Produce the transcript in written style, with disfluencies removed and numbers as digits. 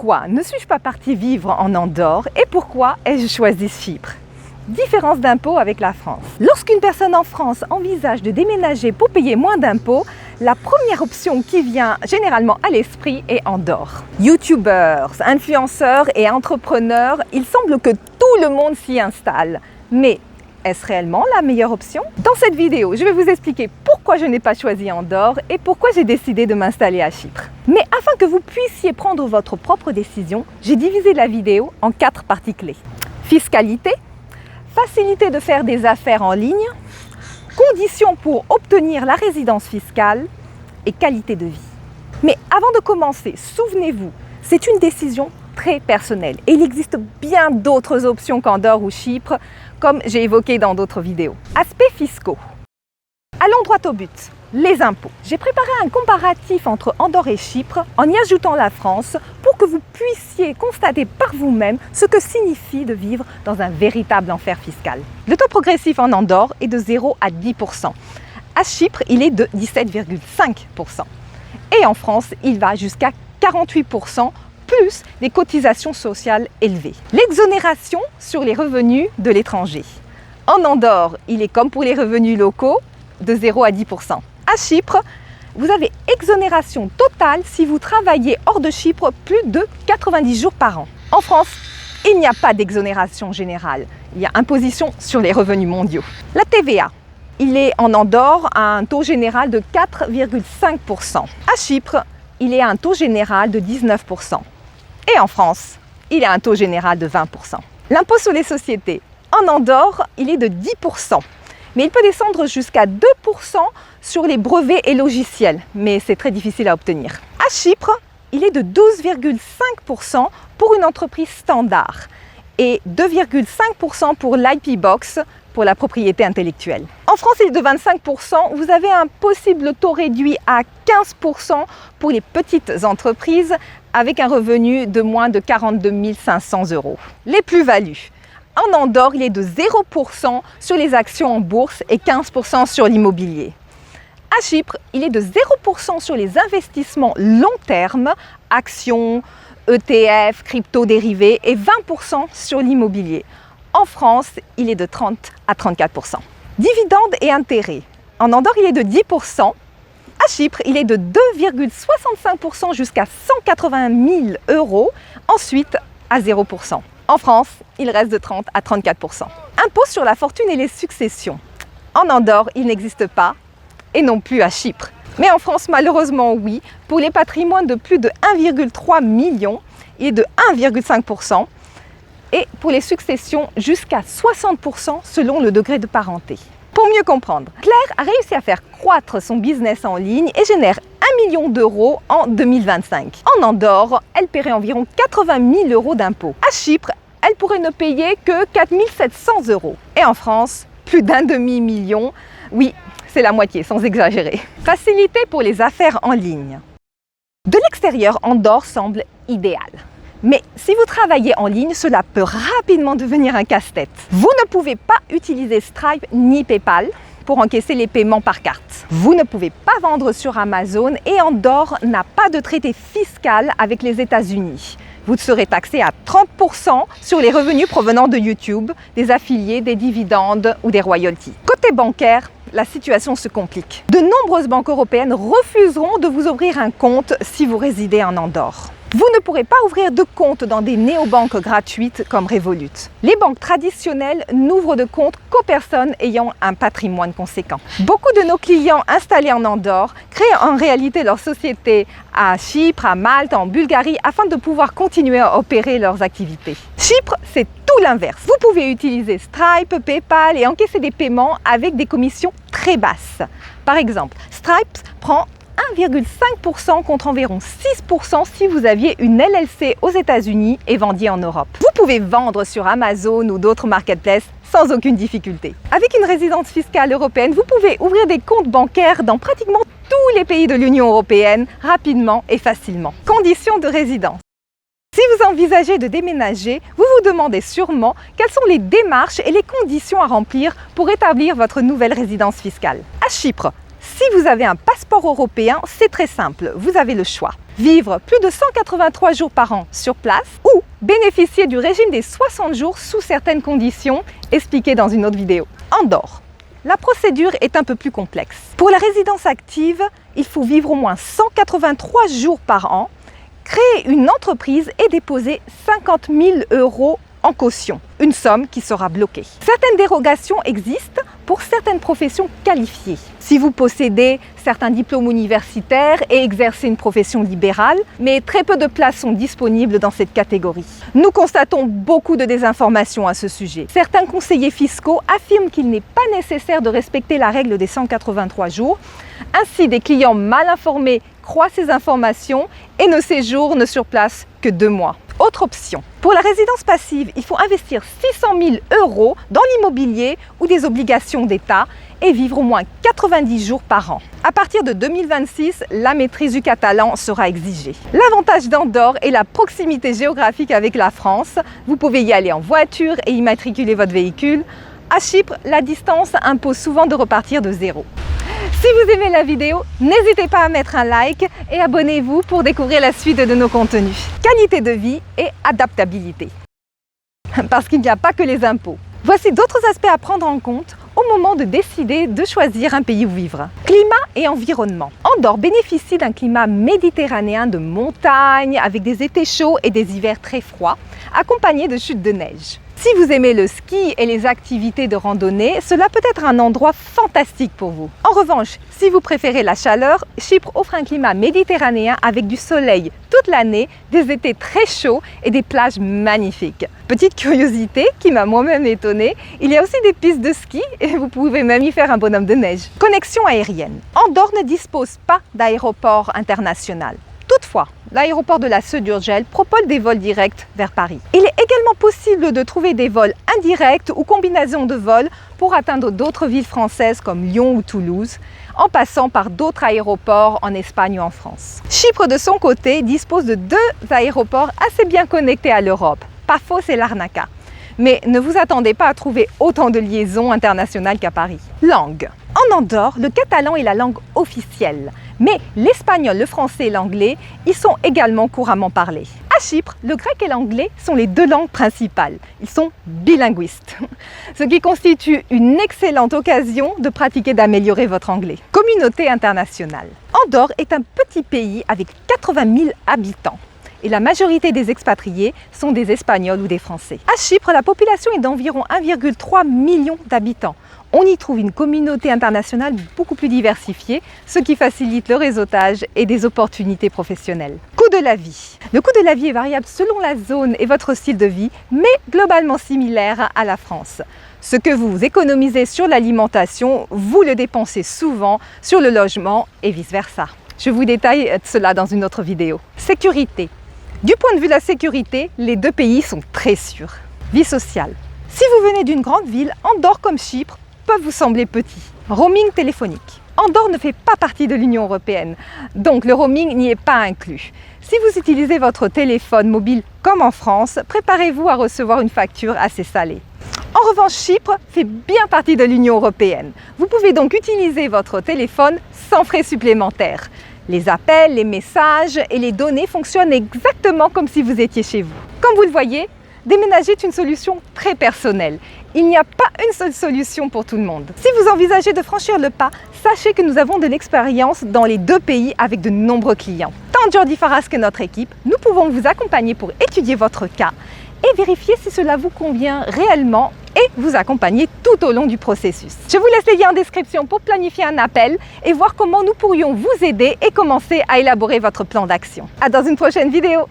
Pourquoi ne suis-je pas partie vivre en Andorre et pourquoi ai-je choisi Chypre? Différence d'impôts avec la France. Lorsqu'une personne en France envisage de déménager pour payer moins d'impôts, la première option qui vient généralement à l'esprit est Andorre. Youtubeurs, influenceurs et entrepreneurs, il semble que tout le monde s'y installe. Mais est-ce réellement la meilleure option? Dans cette vidéo, je vais vous expliquer pourquoi je n'ai pas choisi Andorre et pourquoi j'ai décidé de m'installer à Chypre. Mais afin que vous puissiez prendre votre propre décision, j'ai divisé la vidéo en 4 parties clés. Fiscalité, facilité de faire des affaires en ligne, conditions pour obtenir la résidence fiscale et qualité de vie. Mais avant de commencer, souvenez-vous, c'est une décision très personnelle et il existe bien d'autres options qu'Andorre ou Chypre, comme j'ai évoqué dans d'autres vidéos. Aspects fiscaux. Allons droit au but, les impôts. J'ai préparé un comparatif entre Andorre et Chypre en y ajoutant la France pour que vous puissiez constater par vous-même ce que signifie de vivre dans un véritable enfer fiscal. Le taux progressif en Andorre est de 0 à 10%. À Chypre, il est de 17,5%. Et en France, il va jusqu'à 48%, plus des cotisations sociales élevées. L'exonération sur les revenus de l'étranger. En Andorre, il est comme pour les revenus locaux, de 0 à 10%. À Chypre, vous avez exonération totale si vous travaillez hors de Chypre plus de 90 jours par an. En France, il n'y a pas d'exonération générale. Il y a imposition sur les revenus mondiaux. La TVA, il est en Andorre à un taux général de 4,5%. À Chypre, il est à un taux général de 19%. Et en France, il est à un taux général de 20%. L'impôt sur les sociétés, en Andorre, il est de 10%. Mais il peut descendre jusqu'à 2% sur les brevets et logiciels, mais c'est très difficile à obtenir. À Chypre, il est de 12,5% pour une entreprise standard et 2,5% pour l'IP Box, pour la propriété intellectuelle. En France, il est de 25%. Vous avez un possible taux réduit à 15% pour les petites entreprises avec un revenu de moins de 42 500 €. Les plus-values. En Andorre, il est de 0% sur les actions en bourse et 15% sur l'immobilier. À Chypre, il est de 0% sur les investissements long terme, actions, ETF, crypto-dérivés et 20% sur l'immobilier. En France, il est de 30 à 34%. Dividendes et intérêts. En Andorre, il est de 10%. À Chypre, il est de 2,65% jusqu'à 180 000 €. Ensuite, à 0%. En France, il reste de 30 à 34%. Impôt sur la fortune et les successions. En Andorre, il n'existe pas et non plus à Chypre. Mais en France, malheureusement, oui. Pour les patrimoines de plus de 1,3 million, il est de 1,5%. Et pour les successions, jusqu'à 60% selon le degré de parenté. Pour mieux comprendre, Claire a réussi à faire croître son business en ligne et génère 1 million d'euros en 2025. En Andorre, elle paierait environ 80 000 € d'impôts. À Chypre, elle pourrait ne payer que 4 700 €. Et en France, plus d'1 demi-million. Oui, c'est la moitié, sans exagérer. Facilité pour les affaires en ligne. De l'extérieur, Andorre semble idéal. Mais si vous travaillez en ligne, cela peut rapidement devenir un casse-tête. Vous ne pouvez pas utiliser Stripe ni PayPal pour encaisser les paiements par carte. Vous ne pouvez pas vendre sur Amazon et Andorre n'a pas de traité fiscal avec les États-Unis. Vous serez taxé à 30% sur les revenus provenant de YouTube, des affiliés, des dividendes ou des royalties. Côté bancaire, la situation se complique. De nombreuses banques européennes refuseront de vous ouvrir un compte si vous résidez en Andorre. Vous ne pourrez pas ouvrir de compte dans des néobanques gratuites comme Revolut. Les banques traditionnelles n'ouvrent de compte qu'aux personnes ayant un patrimoine conséquent. Beaucoup de nos clients installés en Andorre créent en réalité leur société à Chypre, à Malte, en Bulgarie afin de pouvoir continuer à opérer leurs activités. Chypre, c'est tout l'inverse. Vous pouvez utiliser Stripe, PayPal et encaisser des paiements avec des commissions très basses. Par exemple, Stripe prend 1,5% contre environ 6% si vous aviez une LLC aux États-Unis et vendiez en Europe. Vous pouvez vendre sur Amazon ou d'autres marketplaces sans aucune difficulté. Avec une résidence fiscale européenne, vous pouvez ouvrir des comptes bancaires dans pratiquement tous les pays de l'Union européenne rapidement et facilement. Conditions de résidence. Si vous envisagez de déménager, vous vous demandez sûrement quelles sont les démarches et les conditions à remplir pour établir votre nouvelle résidence fiscale. À Chypre, Si vous avez un passeport européen, c'est très simple, vous avez le choix. Vivre plus de 183 jours par an sur place ou bénéficier du régime des 60 jours sous certaines conditions, expliquées dans une autre vidéo. Andorre. La procédure est un peu plus complexe. Pour la résidence active, il faut vivre au moins 183 jours par an, créer une entreprise et déposer 50 000 € en caution, une somme qui sera bloquée. Certaines dérogations existent pour certaines professions qualifiées. Si vous possédez certains diplômes universitaires et exercez une profession libérale, mais très peu de places sont disponibles dans cette catégorie. Nous constatons beaucoup de désinformation à ce sujet. Certains conseillers fiscaux affirment qu'il n'est pas nécessaire de respecter la règle des 183 jours. Ainsi, des clients mal informés croient ces informations et ne séjournent sur place que 2 mois. Autre option. Pour la résidence passive, il faut investir 600 000 € dans l'immobilier ou des obligations d'État et vivre au moins 90 jours par an. À partir de 2026, la maîtrise du catalan sera exigée. L'avantage d'Andorre est la proximité géographique avec la France. Vous pouvez y aller en voiture et immatriculer votre véhicule. À Chypre, la distance impose souvent de repartir de zéro. Si vous aimez la vidéo, n'hésitez pas à mettre un like et abonnez-vous pour découvrir la suite de nos contenus. Qualité de vie et adaptabilité. Parce qu'il n'y a pas que les impôts. Voici d'autres aspects à prendre en compte au moment de décider de choisir un pays où vivre. Climat et environnement. Andorre bénéficie d'un climat méditerranéen de montagne avec des étés chauds et des hivers très froids, accompagnés de chutes de neige. Si vous aimez le ski et les activités de randonnée, cela peut être un endroit fantastique pour vous. En revanche, si vous préférez la chaleur, Chypre offre un climat méditerranéen avec du soleil toute l'année, des étés très chauds et des plages magnifiques. Petite curiosité qui m'a moi-même étonnée, il y a aussi des pistes de ski et vous pouvez même y faire un bonhomme de neige. Connexion aérienne. Andorre ne dispose pas d'aéroport international. Toutefois, l'aéroport de la Seu-d'Urgell propose des vols directs vers Paris. Il est également possible de trouver des vols indirects ou combinaisons de vols pour atteindre d'autres villes françaises comme Lyon ou Toulouse, en passant par d'autres aéroports en Espagne ou en France. Chypre, de son côté, dispose de 2 aéroports assez bien connectés à l'Europe, Paphos et Larnaca. Mais ne vous attendez pas à trouver autant de liaisons internationales qu'à Paris. Langue. En Andorre, le catalan est la langue officielle, mais l'espagnol, le français et l'anglais y sont également couramment parlés. À Chypre, le grec et l'anglais sont les 2 langues principales. Ils sont bilinguistes, ce qui constitue une excellente occasion de pratiquer et d'améliorer votre anglais. Communauté internationale. Andorre est un petit pays avec 80 000 habitants. Et la majorité des expatriés sont des Espagnols ou des Français. À Chypre, la population est d'environ 1,3 million d'habitants. On y trouve une communauté internationale beaucoup plus diversifiée, ce qui facilite le réseautage et des opportunités professionnelles. Coût de la vie. Le coût de la vie est variable selon la zone et votre style de vie, mais globalement similaire à la France. Ce que vous économisez sur l'alimentation, vous le dépensez souvent sur le logement et vice-versa. Je vous détaille cela dans une autre vidéo. Sécurité. Du point de vue de la sécurité, les 2 pays sont très sûrs. Vie sociale. Si vous venez d'une grande ville, Andorre comme Chypre peuvent vous sembler petits. Roaming téléphonique. Andorre ne fait pas partie de l'Union européenne, donc le roaming n'y est pas inclus. Si vous utilisez votre téléphone mobile comme en France, préparez-vous à recevoir une facture assez salée. En revanche, Chypre fait bien partie de l'Union européenne. Vous pouvez donc utiliser votre téléphone sans frais supplémentaires. Les appels, les messages et les données fonctionnent exactement comme si vous étiez chez vous. Comme vous le voyez, déménager est une solution très personnelle. Il n'y a pas une seule solution pour tout le monde. Si vous envisagez de franchir le pas, sachez que nous avons de l'expérience dans les 2 pays avec de nombreux clients. Tant Jordi Faras que notre équipe, nous pouvons vous accompagner pour étudier votre cas et vérifier si cela vous convient réellement et vous accompagner tout au long du processus. Je vous laisse les liens en description pour planifier un appel et voir comment nous pourrions vous aider et commencer à élaborer votre plan d'action. À dans une prochaine vidéo.